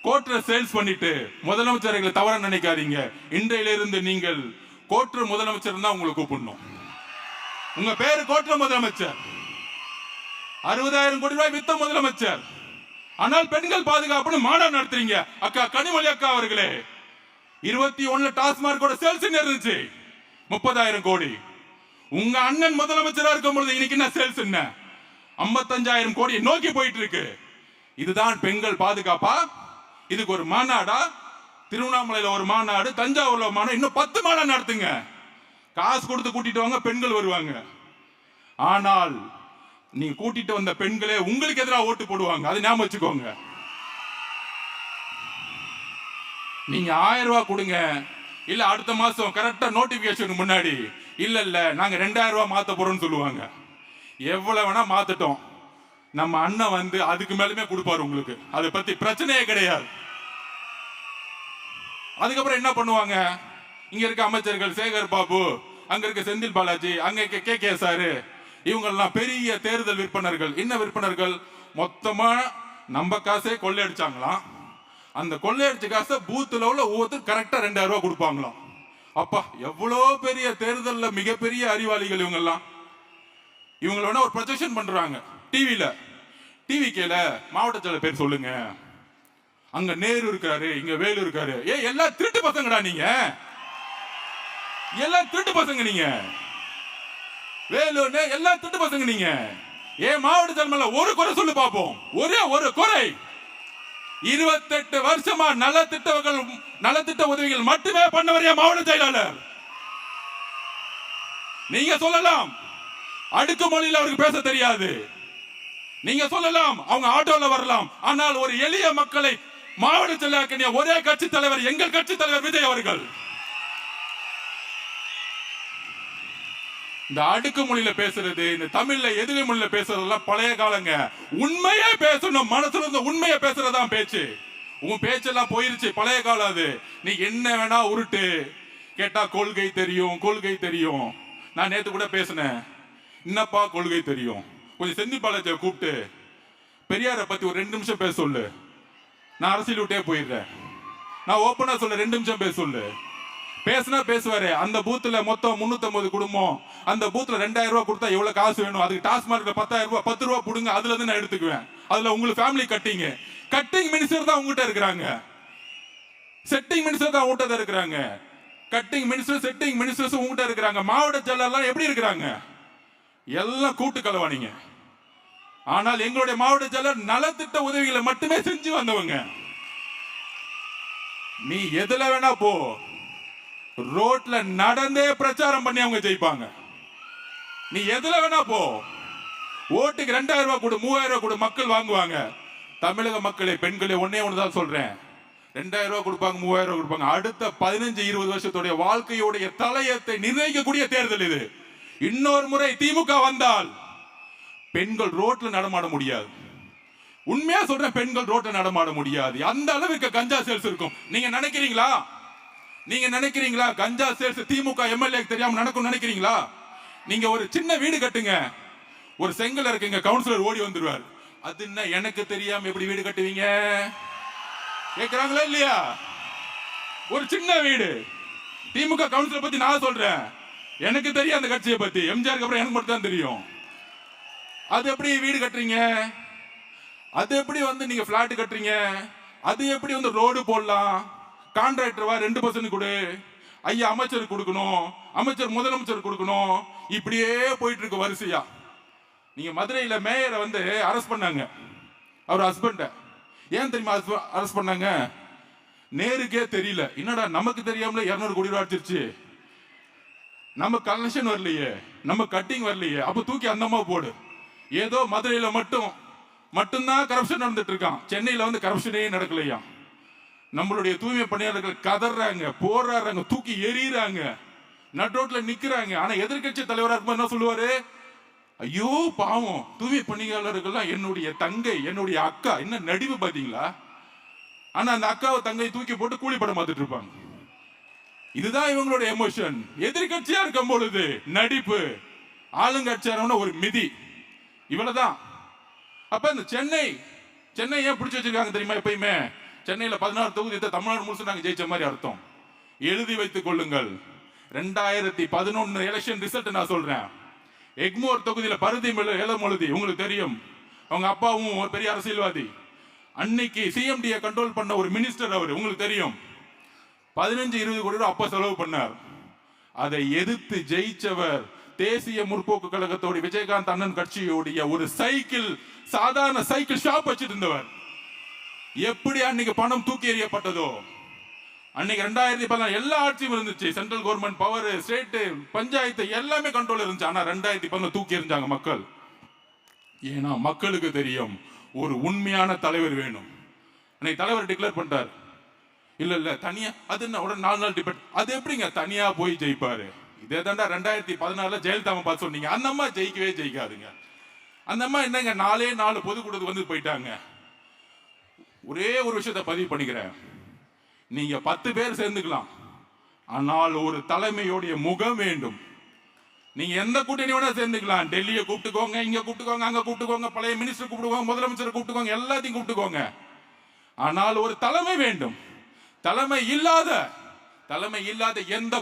கோட்டர் சேல்ஸ் பண்ணிட்டு முதலமைச்சர்களை தவற நினைக்காதீங்க. இன்றையிலிருந்து நீங்கள் கோட்டர் முதலமைச்சர் தான் உங்களை கூப்பிடணும். உங்க பேரு கோட்டர் முதலமைச்சர். 60,000 கோடி ரூபாய் வித்த முதலமைச்சர். ஆனால் பெண்கள் பாதுகாப்புன்னு மாநாடு நடத்துறீங்க. அக்கா கனிமொழி அக்கா அவர்களே, 21 டாஸ்மார்க்கோட சேல்ஸ் இருந்துச்சு 30,000 கோடி. உங்க அண்ணன் முதலமைச்சரா இருக்கும் பொழுது இன்னைக்கு என்ன சேல்ஸ் என்ன? 55,000 கோடி நோக்கி போயிட்டு இருக்கு. இதுதான் பெண்கள் பாதுகாப்பா? இதுக்கு ஒரு மாநாடா? திருவண்ணாமலையில ஒரு மாநாடு, தஞ்சாவூர்ல மாநாடு, இன்னும் 10 மாநாடு நடத்துங்க. காசு கொடுத்து கூட்டிட்டு வாங்க, பெண்கள் வருவாங்க. ஆனால் நீங்க கூட்டிட்டு வந்த பெண்களே உங்களுக்கு எதிராக ஓட்டு போடுவாங்க. அதை ஞாபகம் வச்சுக்கோங்க. நீங்க 1000 ரூபாய் கொடுங்க, இல்ல அடுத்த மாசம் கரெக்டா நோட்டிபிகேஷன் முன்னாடி இல்ல நாங்க 2,000 ரூபாய் மாத்த போறோம்னு சொல்லுவாங்க. எவ்வளவு வேணா மாத்தட்டும், நம்ம அண்ணன் அதுக்கு மேலுமே கொடுப்பாரு உங்களுக்கு. அதை பத்தி பிரச்சனையே கிடையாது. அதுக்கப்புறம் என்ன பண்ணுவாங்க? இங்க இருக்க அமைச்சர்கள் சேகர் பாபு, அங்க இருக்க செந்தில் பாலாஜி, அங்க இருக்க கே சாரு, இவங்கெல்லாம் பெரிய தேர்தல் விற்பனர்கள். என்ன விற்பனர்கள்? மொத்தமா நம்ம காசே கொள்ளையடிச்சாங்களாம். அந்த கொள்ளையடிச்ச காசை பூத்துல உள்ள ஒவ்வொருத்தர் கரெக்டா 2,000 ரூபாய் கொடுப்பாங்களாம். அப்பா, எவ்வளோ பெரிய தேர்தல்ல மிகப்பெரிய அறிவாளிகள் இவங்கெல்லாம். இவங்கள ஒரு ப்ரொஜெக்ஷன் பண்றாங்க டிவி கேல மாவட்ட செயலர் பேர் சொல்லுங்க. அங்க நேரு இருக்காரு, இங்க வேலு இருக்காரு. எல்லாம் திருட்டு பசங்கடா நீங்க, எல்லாம் திருட்டு பசங்க நீங்க. வேலுன்னு எல்லாம் திருட்டு பசங்க நீங்க. மாவட்ட செயலர் ஒரு குறை சொல்லு பாப்போம், ஒரே ஒரு குறை. 28 வருஷமா நலத்திட்ட உதவிகள் மட்டுமே பண்ணவரையா மாவட்ட செயலாளர். நீங்க சொல்லலாம் அடுக்குமொழியில் அவருக்கு பேச தெரியாது, நீங்க சொல்லலாம் அவங்க ஆட்டோல வரலாம், ஆனால் ஒரு எளிய மக்களை மாவட்ட செயலாளர் ஒரே கட்சி தலைவர் எங்கள் கட்சி தலைவர் விஜய் அவர்கள். இந்த அடுக்கு மொழியில பேசுறது, இந்த தமிழ்ல எதிரி மொழியில பேசுறதெல்லாம் பழைய காலங்க. உண்மையே பேசணும், மனசுல இருந்த உண்மையை பேசுறதான் பேச்சு. உன் பேச்செல்லாம் போயிருச்சு, பழைய காலம் அது. நீ என்ன வேணா உருட்டு, கேட்டா கொள்கை தெரியும் கொள்கை தெரியும். நான் நேத்து கூட பேசினேன், என்னப்பா கொள்கை தெரியும், கொஞ்சம் செந்தில் பாலாஜியை கூப்பிட்டு பெரியாரை பத்தி ஒரு 2 நிமிஷம் பேச சொல்லு. நான் அரசியல் விட்டே போயிடுறேன், நான் ஓப்பனா சொல்ல 2 நிமிஷம் பேச சொல்லு. பேசினா பேசுவாரு. அந்த பூத்துல மொத்தம் 350 குடும்பம், அந்த பூத்துல 2000 ரூபாய் கொடுத்தா எவ்வளவு காசு வேணும், அதுக்கு டாஸ்மார்க்ல 10,000 ரூபாய் 10 ரூபாய் புடுங்க, அதுல இருந்து நான் எடுத்துக்குவேன். அதுல உங்களுக்கு ஃபேமிலி கட்டிங் மினிஸ்டர் தான் உங்ககிட்ட இருக்கிறாங்க, செட்டிங் மினிஸ்டர் தான் உங்ககிட்ட இருக்கிறாங்க. கட்டிங் மினிஸ்டர் செட்டிங் மினிஸ்டர்ஸ் உங்ககிட்ட இருக்கிறாங்க. மாவட்ட செயலாளர் எப்படி இருக்கிறாங்க, எல்லாம் கூட்டு கலவானீங்க. ஆனால் எங்களுடைய மாவட்ட செயலர் நலத்திட்ட உதவிகளை மட்டுமே செஞ்சு வந்தவங்க. நீ எதுல வேணா போ, ரோட்ல நடந்தே பிரச்சாரம் பண்ணி அவங்க ஜெயிப்பாங்க. நீ எதுல வேணா போ, ஓட்டுக்கு 2000 ரூபாய் கொடு 3000 ரூபாய் கொடு, மக்கள் வாங்குவாங்க. தமிழக மக்களை பெண்களை ஒண்ணுதான் சொல்றேன், 2000 ரூபாய் கொடுப்பாங்க 3000 ரூபாய் கொடுப்பாங்க. அடுத்த 15-20 வருஷத்துடைய வாழ்க்கையுடைய தலையத்தை நிர்ணயிக்கக்கூடிய தேர்தல் இது. இன்னொரு முறை திமுக வந்தால் பெண்கள் ரோட்ல நடமாட முடியாது. உண்மையா சொல்றேன், பெண்கள் ரோட்ல நடமாட முடியாது. அந்த அளவுக்கு கஞ்சா சேல்ஸ் இருக்கும். நீங்க நினைக்கிறீங்களா? நீங்க நினைக்கிறீங்களா கஞ்சா சேல்ஸ் திமுக எம்எல்ஏ தெரியாம நடக்கும் நினைக்கிறீங்களா? நீங்க ஒரு சின்ன வீடு கட்டுங்க, ஒரு செங்கல் இருக்குங்க, கவுன்சிலர் ஓடி வந்துருவார். அது என்ன எனக்கு தெரியாம எப்படி வீடு கட்டுவீங்க கேக்குறாங்களா இல்லையா? ஒரு சின்ன வீடு, திமுக கவுன்சிலர் பத்தி நான் சொல்றேன், எனக்கு தெரியும் அந்த கட்சியை பத்தி, எம்ஜிஆருக்கு அப்புறம் எனக்கு மட்டும் தான் தெரியும். அது எப்படி வீடு கட்டுறீங்க, அது எப்படி நீங்க பிளாட் கட்டுறீங்க, அது எப்படி ரோடு போடலாம், கான்ட்ராக்டர் 2% கொடு, ஐயா அமைச்சர் கொடுக்கணும், அமைச்சர் முதலமைச்சர் கொடுக்கணும், இப்படியே போயிட்டு இருக்கு வரிசையா. நீங்க மதுரையில மேயரை அரெஸ்ட் பண்ணாங்க, அவர் ஹஸ்பண்ட. ஏன் தெரியுமா அரெஸ்ட் பண்ணாங்க? நேருக்கே தெரியல, என்னடா நமக்கு தெரியாமல 200 கோடி ரூபாய் அடிச்சிருச்சு, நம்ம கலெக்ஷன் வரலையே, நம்ம கட்டிங் வரலையே, அப்ப தூக்கி அந்தமா போடு. ஏதோ மதுரையில மட்டும்தான் கரப்ஷன் நடந்துட்டு இருக்கான், சென்னையில கரப்ஷனே நடக்கலையா. நம்மளுடைய தூய்மை பணியாளர்கள் கதறாங்க, போராடுறாங்க, தூக்கி எறிறாங்க, நட்டோட்ல நிக்கிறாங்க. ஆனா எதிர்கட்சி தலைவராக இருக்கும்போது என்ன சொல்லுவாரு? ஐயோ பாவம், தூய்மை பணியாளர்கள்லாம் என்னுடைய தங்கை என்னுடைய அக்கா, என்ன நடிவு பாத்தீங்களா? ஆனா அந்த அக்காவை தங்கை தூக்கி போட்டு கூலி படம் பார்த்துட்டு இருப்பாங்க. இதுதான் இவங்களுடைய எமோஷன். எதிர்கட்சியா இருக்கும் பொழுது நடிப்பு, ஆளுங்கட்சியான ஒரு மிதி, இவ்வளவுதான். அப்ப இந்த சென்னை ஏன் பிடிச்சு வச்சிருக்காங்க தெரியுமா? எப்பயுமே சென்னையில 16 தொகுதி தமிழ்நாடு முழுசு நாங்க ஜெயிச்ச மாதிரி அர்த்தம். எழுதி வைத்துக் கொள்ளுங்கள். 2011 எலெக்ஷன் ரிசல்ட் நான் சொல்றேன். எக்மோர் தொகுதியில பருதி எழுதி உங்களுக்கு தெரியும், அவங்க அப்பாவும் ஒரு பெரிய அரசியல்வாதி. அன்னைக்கு சிஎம்டியை கண்ட்ரோல் பண்ண ஒரு மினிஸ்டர், அவர் உங்களுக்கு தெரியும். 15-20 கோடி ரூபாய் அப்ப செலவு பண்ணார். அதை எதிர்த்து ஜெயிச்சவர் தேசிய முற்போக்கு கழகத்தோட விஜயகாந்த் அண்ணன் கட்சியோடைய ஒரு சைக்கிள், சாதாரண சைக்கிள் ஷாப் வச்சிட்டு இருந்தவர். எப்படி அன்னைக்கு பணம் தூக்கி எறியப்பட்டதோ, அன்னைக்கு 2014 எல்லா ஆட்சியும் இருந்துச்சு, central government power, state, panchayat எல்லாமே கண்ட்ரோல் இருந்துச்சு. ஆனா 2014 தூக்கி எறிஞ்சாங்க மக்கள். ஏன்னா மக்களுக்கு தெரியும் ஒரு உண்மையான தலைவர் வேணும். அன்னைக்கு தலைவர் டிக்ளேர் பண்ணிட்டார், இல்ல தனியா, அது என்ன உடனே 4 நாள் டிபேட், அது எப்படிங்க தனியா போய் ஜெயிப்பாரு? இதே தாண்டா 2014 ஜெயலலிதா பார்த்து சொன்னீங்க. அந்த அம்மா ஜெயிக்கவே ஜெயிக்காதுங்க. அந்த அம்மா என்னங்க 4 பொதுக்கூட்டத்துக்கு போயிட்டாங்க. ஒரே ஒரு விஷயத்தை பதிவு பண்ணிக்கிறேன், நீங்க 10 பேர் சேர்ந்துக்கலாம், ஆனால் ஒரு தலைமையோடைய முகம் வேண்டும். நீங்க எந்த கூட்டணி வேணா சேர்ந்துக்கலாம், டெல்லியை கூப்பிட்டுக்கோங்க, இங்க கூப்பிட்டுக்கோங்க, அங்க கூப்பிட்டுக்கோங்க, பழைய மினிஸ்டர் கூப்பிட்டுக்கோங்க, முதலமைச்சர் கூப்பிட்டுக்கோங்க, எல்லாத்தையும் கூப்பிட்டுக்கோங்க. ஆனால் ஒரு தலைமை வேண்டும். தலைமை இல்லாத எந்த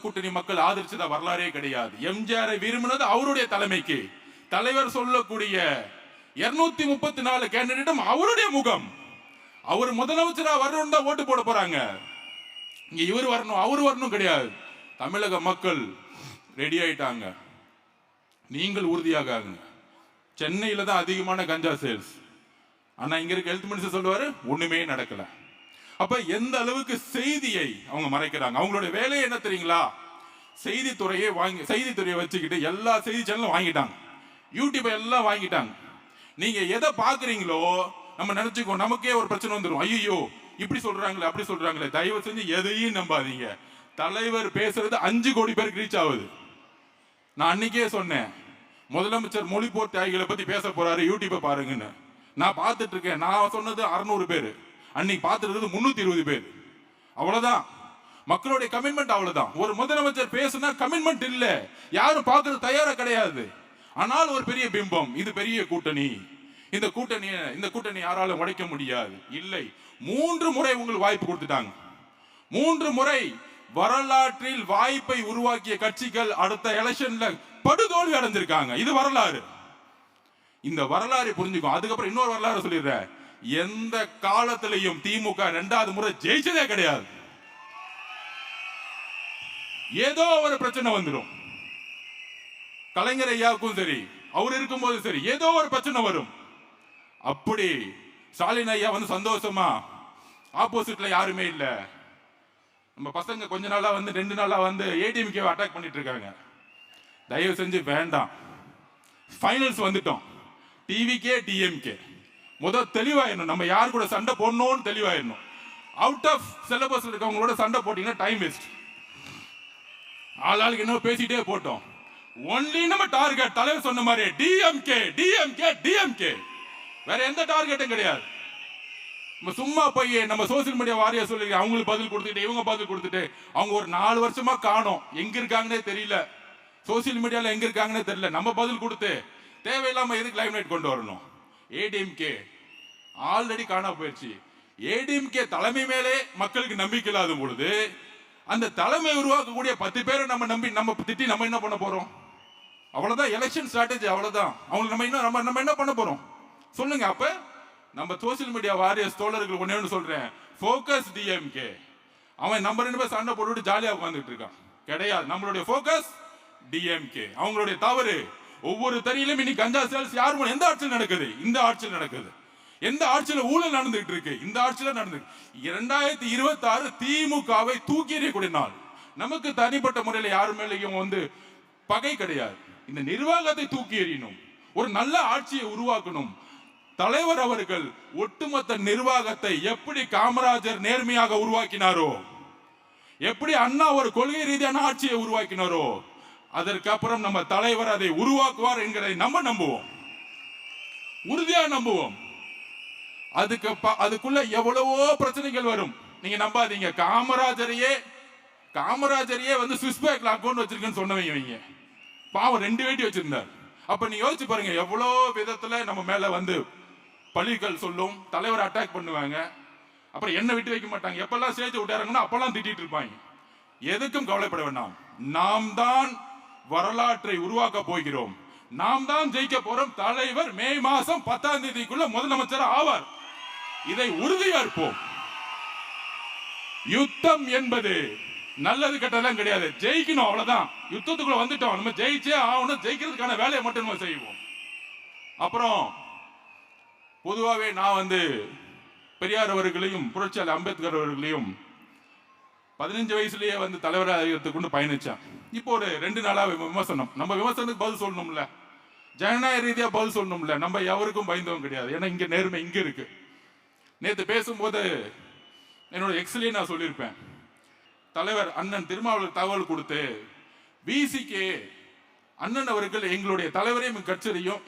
கூட்டணி மக்கள் ஆதரிச்சத வரலாறே கிடையாது. எம்ஜிஆரை விரும்பினது அவருடைய தலைமைக்கு. தலைவர் சொல்லக்கூடிய 234 கேண்டிடேட்டும் அவருடைய முகம். அவர் முதலமைச்சரா வரணும் தான் ஓட்டு போட போறாங்க. இங்க இவர் வரணும் அவர் வரணும் கிடையாது. தமிழக மக்கள் ரெடி ஆயிட்டாங்க, நீங்கள் உறுதியாக. சென்னையில தான் அதிகமான கஞ்சா சேல்ஸ். ஆனா இங்க இருக்க ஹெல்த் மினிஸ்டர் சொல்லுவாரு ஒண்ணுமே நடக்கல. அப்ப எந்த அளவுக்கு செய்தியை அவங்க மறைக்கிறாங்க. அவங்களுடைய வேலையை என்ன தெரியுங்களா? செய்தித்துறையை வச்சுக்கிட்டு எல்லா செய்தி சேனலும் வாங்கிட்டாங்க, யூடியூப் எல்லாம் வாங்கிட்டாங்க. நீங்க எதை பாக்குறீங்களோ நம்ம நினைச்சுக்கோ, நமக்கே ஒரு பிரச்சனை வந்துடும். ஐயோ இப்படி சொல்றாங்களே அப்படி சொல்றாங்களே. தயவு செஞ்சு எதையும் நம்பாதீங்க. தலைவர் பேசுறது 5 கோடி பேருக்கு ரீச் ஆகுது. நான் அன்னைக்கே சொன்னேன், முதலமைச்சர் மொழிபோர் தியாகிகளை பத்தி பேச போறாரு, யூடியூப்பை பாருங்கன்னு. நான் பார்த்துட்டு இருக்கேன். நான் சொன்னது 600 பேர், அன்னைக்கு பார்த்துட்டு 320 பேர். அவ்வளவுதான் மக்களுடைய கமிட்மெண்ட். அவ்வளவுதான். ஒரு முதலமைச்சர் பேசுனா கமிட்மெண்ட் இல்ல, யாரும் பார்க்கறது தயாரா கிடையாது. ஆனால் ஒரு பெரிய பிம்பம், இது பெரிய கூட்டணி, இந்த கூட்டணி யாராலும் உடைக்க முடியாது. இல்லை, 3 முறை உங்களுக்கு வாய்ப்பு கொடுத்துட்டாங்க. 3 முறை வரலாற்றில் வாய்ப்பை உருவாக்கிய கட்சிகள் அடுத்த எலெக்ஷன்ல படுதோல்வி அடைஞ்சிருக்காங்க. இது வரலாறு. இந்த வரலாறு புரிஞ்சுக்கும். அதுக்கப்புறம் இன்னொரு வரலாறு சொல்லிடுறேன். எந்த காலத்திலையும் திமுக 2வது முறை ஜெயிச்சதே கிடையாது. ஏதோ ஒரு பிரச்சனை வந்துடும். கலைஞர் ஐயாவுக்கும் சரி, அவர் இருக்கும்போது சரி, ஏதோ ஒரு பிரச்சனை வரும். அப்படி ஸ்டாலின் ஐயா வந்து சந்தோஷமா ஆப்போசிட்ல யாருமே இல்ல, நம்ம பசங்க கொஞ்ச நாளா வந்து 2 நாளா வந்து ஏடிஎம்கே அட்டாக் பண்ணிட்டு இருக்காங்க. தயவு செஞ்சு வேண்டாம். ஃபைனல்ஸ் வந்துட்டோம். டிவிகே டிஎம்கே முதல் தெளிவாயிடணும். நம்ம யார் கூட சண்டை போடணும்னு தெளிவாயிடணும். அவுட் ஆஃப் சிலபஸ் இருக்கவங்களோட சண்டை போட்டீங்கன்னா டைம் வேஸ்ட். ஆளாளுக்கு என்ன பேசிட்டே போட்டோம். ஒன்லி நம்ம டார்கெட் தலைவர் சொன்ன மாதிரி டிஎம்கே டிஎம்கே டிஎம்கே, வேற எந்த டார்கெட்டும் கிடையாது. நம்ம சும்மா போய் நம்ம சோசியல் மீடியா வாரியா சொல்லி அவங்களுக்கு பதில் கொடுத்துட்டு இவங்க பதில் கொடுத்துட்டு அவங்க ஒரு 4 வருஷமா காணோம், எங்க இருக்காங்கன்னே தெரியல, சோசியல் மீடியால எங்க இருக்காங்கன்னே தெரியல. நம்ம பதில் கொடுத்து தேவையில்லாம எதுக்கு லைவ் நைட் கொண்டு வரணும்? ஏடிஎம்கே ஆல்ரெடி காணாம போயிடுச்சு. ஏடிஎம்கே தலைமை மேலே மக்களுக்கு நம்பிக்கை இல்லாத பொழுது அந்த தலைமை உருவாக்கக்கூடிய 10 பேரை நம்ம நம்பி நம்ம திட்டி நம்ம என்ன பண்ண போறோம்? அவ்வளவுதான் எலெக்ஷன் ஸ்ட்ராட்டஜி. அவ்வளவுதான். அவங்களுக்கு நம்ம என்ன பண்ண போறோம் சொல்லுங்க. அப்ப நம்ம சோசியல் மீடியா வாரியர்ஸ் தோழர்கள் ஒண்ணு சொல்றேன், ஃபோக்கஸ் டிஎம்கே. அவன் நம்ம 2 பேர் சண்டை போட்டுட்டு ஜாலியா உட்கார்ந்துட்டு இருக்கான். கிடையாது. நம்மளுடைய ஃபோக்கஸ் டிஎம்கே. அவங்களுடைய தவறு ஒவ்வொரு தறியிலும் இன்னைக்கு கஞ்சா சேல்ஸ் யார் எந்த ஆட்சியில் நடக்குது? இந்த ஆட்சியில் நடக்குது. எந்த ஆட்சியில ஊழல் நடந்துட்டு இருக்கு? இந்த ஆட்சியில நடந்து. 2026 திமுகவை தூக்கி எறியக்கூடிய நாள். நமக்கு தனிப்பட்ட முறையில் யாரு மேலேயும் வந்து பகை கிடையாது. இந்த நிர்வாகத்தை தூக்கி எறியணும், ஒரு நல்ல ஆட்சியை உருவாக்கணும். தலைவர் அவர்கள் ஒட்டுமொத்த நிர்வாகத்தை எப்படி காமராஜர் நேர்மையாக உருவாக்கினாரோ, எப்படி அண்ணா ஒரு கொள்கை ரீதியான ஆட்சியை உருவாக்கினாரோ, அதற்கப்புறம் நம்ம தலைவர் அதை உருவாக்குவார் என்கிறதை நம்ம நம்புவோம், உறுதியா நம்புவோம். அதுக்குள்ள எவ்வளவோ பிரச்சனைகள் வரும், நீங்க நம்பாதீங்க. காமராஜரையே வந்து சுவிஸ் பேங்க்ல அக்கௌண்ட் வச்சிருக்கேன்னு சொன்னவங்க பாவம் 2 வேட்டி வச்சிருந்தார். அப்ப நீங்க யோசிச்சு பாருங்க, எவ்வளவு விதத்துல நம்ம மேல வந்து பழிகள் சொல்லும், தலைவர் அட்டாக் பண்ணுவாங்க, அப்புறம் என்ன விட்டு வைக்க மாட்டாங்க. எப்பெல்லாம் ஸ்டேஜ் விட்டாருங்கன்னா அப்பெல்லாம் திட்டிட்டு இருப்பாங்க. எதுக்கும் கவலைப்பட வேண்டாம். நாம் தான் வரலாற்றை உருவாக்க போகிறோம், நாம் தான் ஜெயிக்க போறோம். தலைவர் மே மாசம் 10ஆம் தேதிக்குள்ள முதலமைச்சர் ஆவார். இதை உறுதியேற்போம். யுத்தம் என்பது நல்லது கெட்டதெல்லாம் கிடையாது, ஜெயிக்கணும் அவ்வளவுதான். யுத்தத்துக்குள்ள வந்துட்டோம், நம்ம ஜெயிச்சே ஆகணும். ஜெயிக்கிறதுக்கான வேலையை மட்டும் நம்ம செய்வோம். அப்புறம் பொதுவாகவே நான் வந்து பெரியார் அவர்களையும் புரட்சியாளர் அம்பேத்கர் அவர்களையும் 15 வயசுலயே வந்து தலைவராக கொண்டு பயணிச்சேன். இப்போ ஒரு 2 நாளா விமர்சனம். நம்ம விமர்சனத்துக்கு பதில் சொல்லணும்ல, ஜனநாயக ரீதியா பதில் சொல்லணும்ல. நம்ம எவருக்கும் பயந்தவங்க கிடையாது. ஏன்னா இங்க நேர்மை இங்க இருக்கு. நேற்று பேசும்போது என்னோட எக்ஸ்லயே நான் சொல்லியிருப்பேன், தலைவர் அண்ணன் திருமாவளவன் தகவல் கொடுத்து விசிகே அண்ணன் அவர்கள் எங்களுடைய தலைவரையும்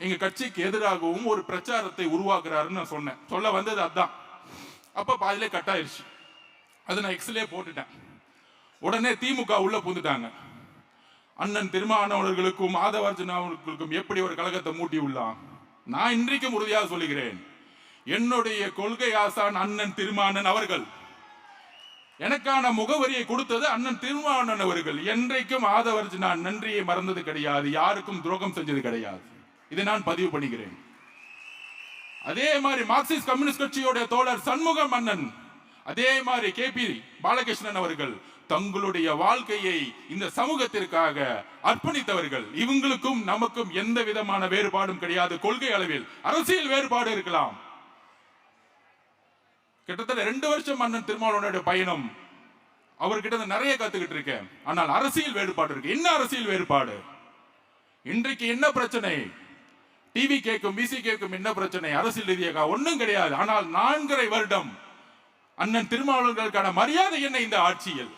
எங்க கட்சிக்கு எதிராகவும் ஒரு பிரச்சாரத்தை உருவாக்குறாருன்னு நான் சொன்னேன். சொல்ல வந்தது அதான். அப்ப பாதிலே கட் ஆயிடுச்சு. அதை நான் எக்ஸ்லயே போட்டுட்டேன். உடனே திமுக உள்ள புந்துட்டாங்க. அண்ணன் திருமாவளவர்களுக்கும் ஆதவர்ஜுனா அவர்களுக்கும் எப்படி ஒரு கழகத்தை மூட்டி உள்ளான். நான் இன்றைக்கும் உறுதியாக சொல்லுகிறேன், என்னுடைய கொள்கை ஆசான் அண்ணன் திருமாவளவன் அவர்கள். எனக்கான முகவரியை கொடுத்தது அண்ணன் திருமாவளவன் அவர்கள். என்றைக்கும் ஆதவர்ஜுனா நன்றியை மறந்தது கிடையாது, யாருக்கும் துரோகம் செஞ்சது கிடையாது. இதை நான் பதிவு பண்ணுகிறேன். அதே மாதிரி மார்க்சிஸ்ட் கம்யூனிஸ்ட் கட்சியோட தோழர் சண்முகம் அண்ணன், அதே மாதிரி கேபி பாலகிருஷ்ணன் அவர்கள் தங்களுடைய வாழ்க்கையை இந்த சமூகத்திற்காக அர்ப்பணித்தவர்கள். இவங்களுக்கும் நமக்கும் எந்த விதமான வேறுபாடும் கிடையாது. கொள்கை அளவில் அரசியல் வேறுபாடு இருக்கலாம், கிட்டத்தட்ட 2 வருஷம் அண்ணன் திருமாவளவனுடைய பயணம், அவர்கிட்ட நிறைய கத்துக்கிட்டு இருக்கேன். ஆனால் அரசியல் வேறுபாடு இருக்கு. என்ன அரசியல் வேறுபாடு? இன்றைக்கு என்ன பிரச்சனை? டிவி கேட்கும், பிசி கேட்கும், என்ன பிரச்சனை? அரசியல் ரீதியாக ஒன்றும் கிடையாது. ஆனால் 4.5 வருடம் அண்ணன் திருமாவளவர்களுக்கான மரியாதை என்ன? இந்த ஆட்சியில்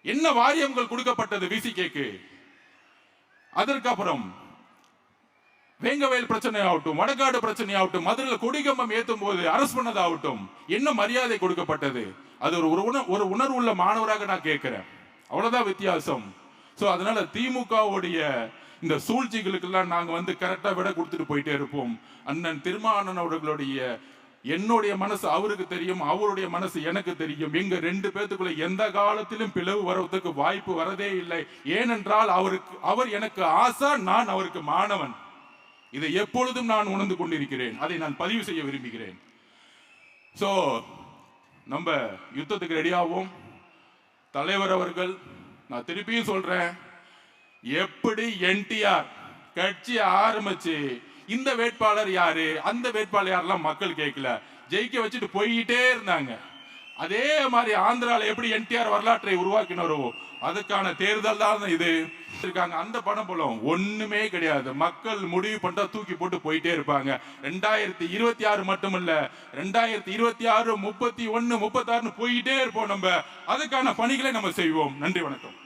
என்ன வாரியங்கள் கொடுக்கப்பட்டது விசிகேக்கு? அதற்கப்புறம் வேங்கவேல் பிரச்சனை ஆகட்டும், வடகாடு பிரச்சனை ஆகட்டும், மதுரையில் கொடிகம்பம் ஏற்றும் போது அரசு பண்ணதாகட்டும், என்ன மரியாதை கொடுக்கப்பட்டது? அது ஒரு உணர்வுள்ள மாணவராக நான் கேட்கிறேன். அவ்வளவுதான் வித்தியாசம். சோ அதனால திமுகவுடைய இந்த சூழ்ச்சிகளுக்கெல்லாம் நாங்க கரெக்டா விட கொடுத்துட்டு போயிட்டே இருப்போம். அண்ணன் திருமாவளவன் அவர்களுடைய என்னுடைய மனசு அவருக்கு தெரியும், அவருடைய மனசு எனக்கு தெரியும். எங்க 2 பேத்துக்குள்ள எந்த காலத்திலும் பிளவு வருவதற்கு வாய்ப்பு வரதே இல்லை. ஏனென்றால் அவர் எனக்கு ஆசா, நான் அவருக்கு மாணவன். இதை எப்பொழுதும் நான் உணர்ந்து கொண்டிருக்கிறேன். அதை நான் பதிவு செய்ய விரும்புகிறேன். சோ நம்ம யுத்தத்துக்கு ரெடியாவோம். தலைவர் அவர்கள், நான் திருப்பியும் சொல்றேன், எப்படி என்டிஆர் கட்சி ஆரம்பிச்சு இந்த வேட்பாளர் யாரு, அந்த வேட்பாளர் யாரெல்லாம் மக்கள் கேட்கல, ஜெயிக்க வச்சுட்டு போயிட்டே இருந்தாங்க. அதே மாதிரி ஆந்திரால எப்படி என்டிஆர் வரலாற்றை உருவாக்கினாரோ அதுக்கான தேர்தல் தான் இது இருக்காங்க. அந்த பணம் போல ஒண்ணுமே கிடையாது. மக்கள் முடிவு பண்ணா தூக்கி போட்டு போயிட்டே இருப்பாங்க. 2026 மட்டுமல்ல, 2026, 31, 36 போயிட்டே இருப்போம். நம்ம அதுக்கான பணிகளை நம்ம செய்வோம். நன்றி, வணக்கம்.